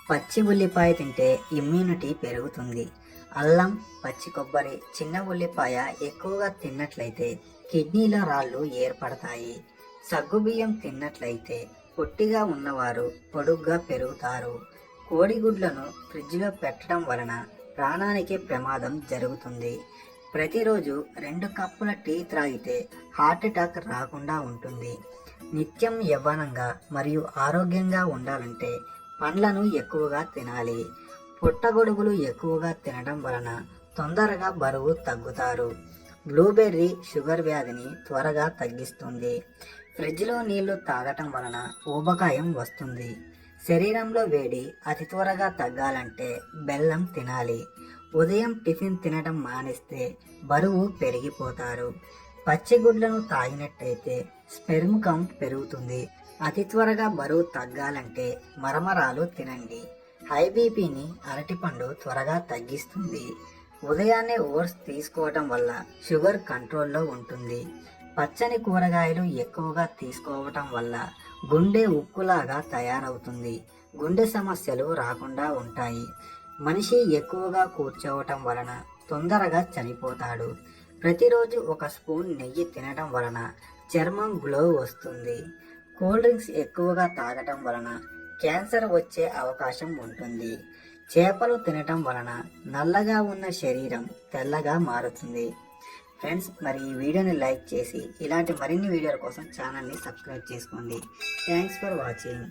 పచ్చి ఉల్లిపాయ తింటే ఇమ్యూనిటీ పెరుగుతుంది. అల్లం, పచ్చి కొబ్బరి, చిన్న ఉల్లిపాయ ఎక్కువగా తిన్నట్లయితే కిడ్నీలో రాళ్ళు ఏర్పడతాయి. సగ్గుబియ్యం తిన్నట్లయితే పొట్టిగా ఉన్నవారు పొడుగ్గా పెరుగుతారు. కోడిగుడ్లను ఫ్రిడ్జ్లో పెట్టడం వలన ప్రాణానికి ప్రమాదం జరుగుతుంది. ప్రతిరోజు 2 కప్పుల టీ త్రాగితే హార్ట్ అటాక్ రాకుండా ఉంటుంది. నిత్యం యవ్వనంగా మరియు ఆరోగ్యంగా ఉండాలంటే పండ్లను ఎక్కువగా తినాలి. పుట్టగొడుగులు ఎక్కువగా తినడం వలన తొందరగా బరువు తగ్గుతారు. బ్లూబెర్రీ షుగర్ వ్యాధిని త్వరగా తగ్గిస్తుంది. ఫ్రిడ్జ్లో నీళ్లు తాగటం వలన ఊబకాయం వస్తుంది. శరీరంలో వేడి అతి త్వరగా తగ్గాలంటే బెల్లం తినాలి. ఉదయం టిఫిన్ తినడం మానేస్తే బరువు పెరిగిపోతారు. పచ్చిగుడ్లను తాగినట్టయితే స్పెర్మ్ కౌంట్ పెరుగుతుంది. అతి త్వరగా బరువు తగ్గాలంటే మరమరాలు తినండి. హై బీపీని అరటిపండు త్వరగా తగ్గిస్తుంది. ఉదయాన్నే ఓట్స్ తీసుకోవటం వల్ల షుగర్ కంట్రోల్లో ఉంటుంది. పచ్చని కూరగాయలు ఎక్కువగా తీసుకోవటం వల్ల గుండె ఉక్కులాగా తయారవుతుంది. గుండె సమస్యలు రాకుండా ఉంటాయి. మనిషి ఎక్కువగా కూర్చోవటం వలన తొందరగా చనిపోతాడు. ప్రతిరోజు 1 స్పూన్ నెయ్యి తినడం వలన చర్మం గ్లో వస్తుంది. కూల్ డ్రింక్స్ ఎక్కువగా తాగటం వలన క్యాన్సర్ వచ్చే అవకాశం ఉంటుంది. చేపలు తినటం వలన నల్లగా ఉన్న శరీరం తెల్లగా మారుతుంది. ఫ్రెండ్స్, మరి ఈ వీడియోని లైక్ చేసి ఇలాంటి మరిన్ని వీడియోల కోసం ఛానల్ని సబ్స్క్రైబ్ చేసుకోండి. Thanks for watching.